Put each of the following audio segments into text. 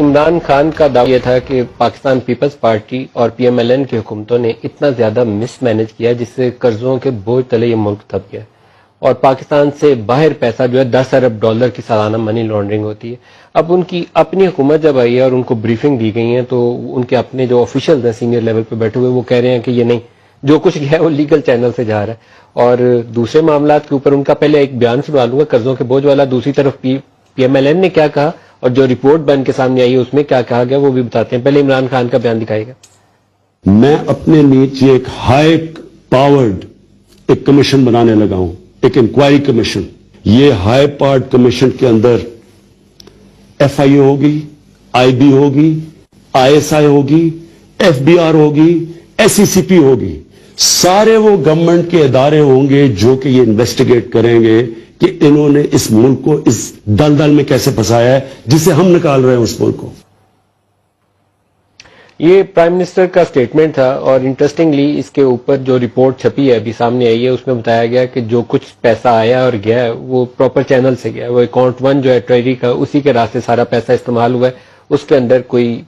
عمران خان کا دعویٰ یہ تھا کہ پاکستان پیپلز پارٹی اور پی ایم ایل این کی حکومتوں نے اتنا زیادہ مس مینج کیا جس سے قرضوں کے بوجھ تلے یہ ملک دب گیا اور پاکستان سے باہر پیسہ جو ہے 10 ارب ڈالر کی سالانہ منی لانڈرنگ ہوتی ہے. اب ان کی اپنی حکومت جب آئی ہے اور ان کو بریفنگ دی گئی ہے تو ان کے اپنے جو آفیشلز ہیں سینئر لیول پہ بیٹھے ہوئے وہ کہہ رہے ہیں کہ یہ نہیں، جو کچھ گیا ہے وہ لیگل چینل سے جا رہا ہے. اور دوسرے معاملات کے اوپر ان کا پہلے ایک بیان سنا لوں گا قرضوں کے بوجھ والا. دوسری طرف پی ایم ایل این نے کیا کہا اور جو رپورٹ بن کے سامنے آئی ہے اس میں کیا کہا گیا وہ بھی بتاتے ہیں. پہلے عمران خان کا بیان دکھائے گا. میں اپنے نیچے ایک ہائی پاورڈ ایک کمیشن بنانے لگا ہوں، ایک انکوائری کمیشن. یہ ہائی پاورڈ کمیشن کے اندر ایف آئی اے ہوگی، آئی بی ہوگی، آئی ایس آئی ہوگی، ایف بی آر ہوگی، ایس ای سی پی ہوگی. سارے وہ گورنمنٹ کے ادارے ہوں گے جو کہ یہ انویسٹیگیٹ کریں گے کہ انہوں نے اس ملک کو اس دلدل میں کیسے پھنسایا ہے جسے ہم نکال رہے ہیں اس ملک کو. یہ پرائم منسٹر کا سٹیٹمنٹ تھا اور انٹرسٹنگلی اس کے اوپر جو رپورٹ چھپی ہے ابھی سامنے آئی ہے اس میں بتایا گیا کہ جو کچھ پیسہ آیا اور گیا ہے وہ پراپر چینل سے گیا ہے. وہ اکاؤنٹ 1 جو ہے ٹریجری کا اسی کے راستے سارا پیسہ استعمال ہوا ہے. اس کے اندر کوئی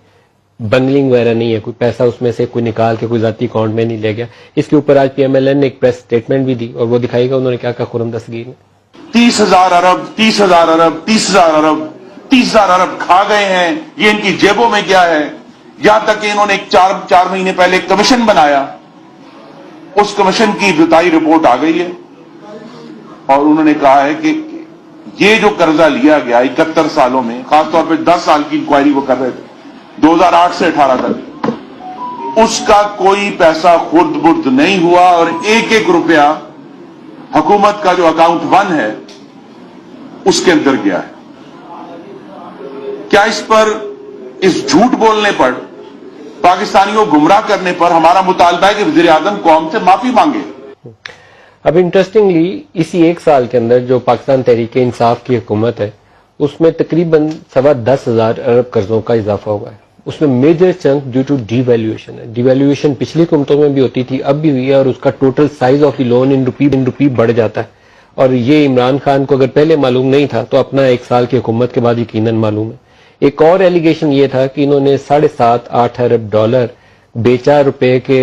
بنگلنگ وغیرہ نہیں ہے، کوئی پیسہ اس میں سے کوئی نکال کے کوئی ذاتی اکاؤنٹ میں نہیں لے گیا. اس کے اوپر آج پی ایم ایل این نے ایک پریس سٹیٹمنٹ بھی دی اور وہ دکھائی گا انہوں نے کیا کہا. خرم دستگیر نے 30,000 ارب 30,000 ارب 30,000 ارب 30,000 ارب کھا گئے ہیں. یہ ان کی جیبوں میں کیا ہے. یہاں تک کہ انہوں نے چار مہینے پہلے ایک کمیشن بنایا، اس کمیشن کی ابتدائی رپورٹ آ گئی ہے اور انہوں نے کہا ہے کہ یہ جو قرضہ لیا گیا 71 سالوں میں، خاص طور پہ 10 سال کی انکوائری وہ کر رہے تھے 2008 سے 18 تک، اس کا کوئی پیسہ خرد برد نہیں ہوا اور ایک ایک روپیہ حکومت کا جو اکاؤنٹ 1 ہے اس کے اندر گیا ہے. کیا اس پر، اس جھوٹ بولنے پر، پاکستانیوں گمراہ کرنے پر ہمارا مطالبہ ہے کہ وزیر اعظم قوم سے معافی مانگے. اب انٹرسٹنگلی اسی ایک سال کے اندر جو پاکستان تحریک انصاف کی حکومت ہے اس میں تقریباً 10,15,000 ارب قرضوں کا اضافہ ہوا ہے. اس میں major chunk due to devaluation ہے. ڈی ویلیویشن پچھلی حکومتوں میں بھی ہوتی تھی، اب بھی ہوئی ہے اور اس کا total size of the loan in rupee بڑھ جاتا ہے. اور یہ عمران خان کو اگر پہلے معلوم نہیں تھا تو اپنا ایک سال کی حکومت کے بعد یقیناً معلوم ہے. ایک اور ایلیگیشن یہ تھا کہ انہوں نے 7.5-8 ارب ڈالر بیچا روپے کے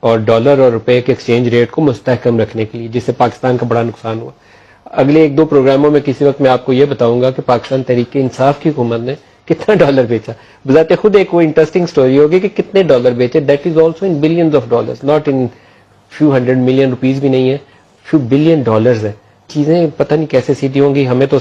اور ڈالر اور روپے کے ایکسچینج ریٹ کو مستحکم رکھنے کے لیے، جس سے پاکستان کا بڑا نقصان ہوا. اگلے 1-2 پروگراموں میں کسی وقت میں آپ کو یہ بتاؤں گا کہ پاکستان تحریک انصاف کی حکومت نے کتنا ڈالر بیچا. بذات خود ایک وہ انٹرسٹنگ سٹوری ہوگی کہ کتنے ڈالر بیچے. That is also in billions of dollars, not in few hundred million rupees بھی نہیں ہے، فیو بلین ڈالرز ہے. چیزیں پتہ نہیں کیسے سیدھی ہوں گی. ہمیں تو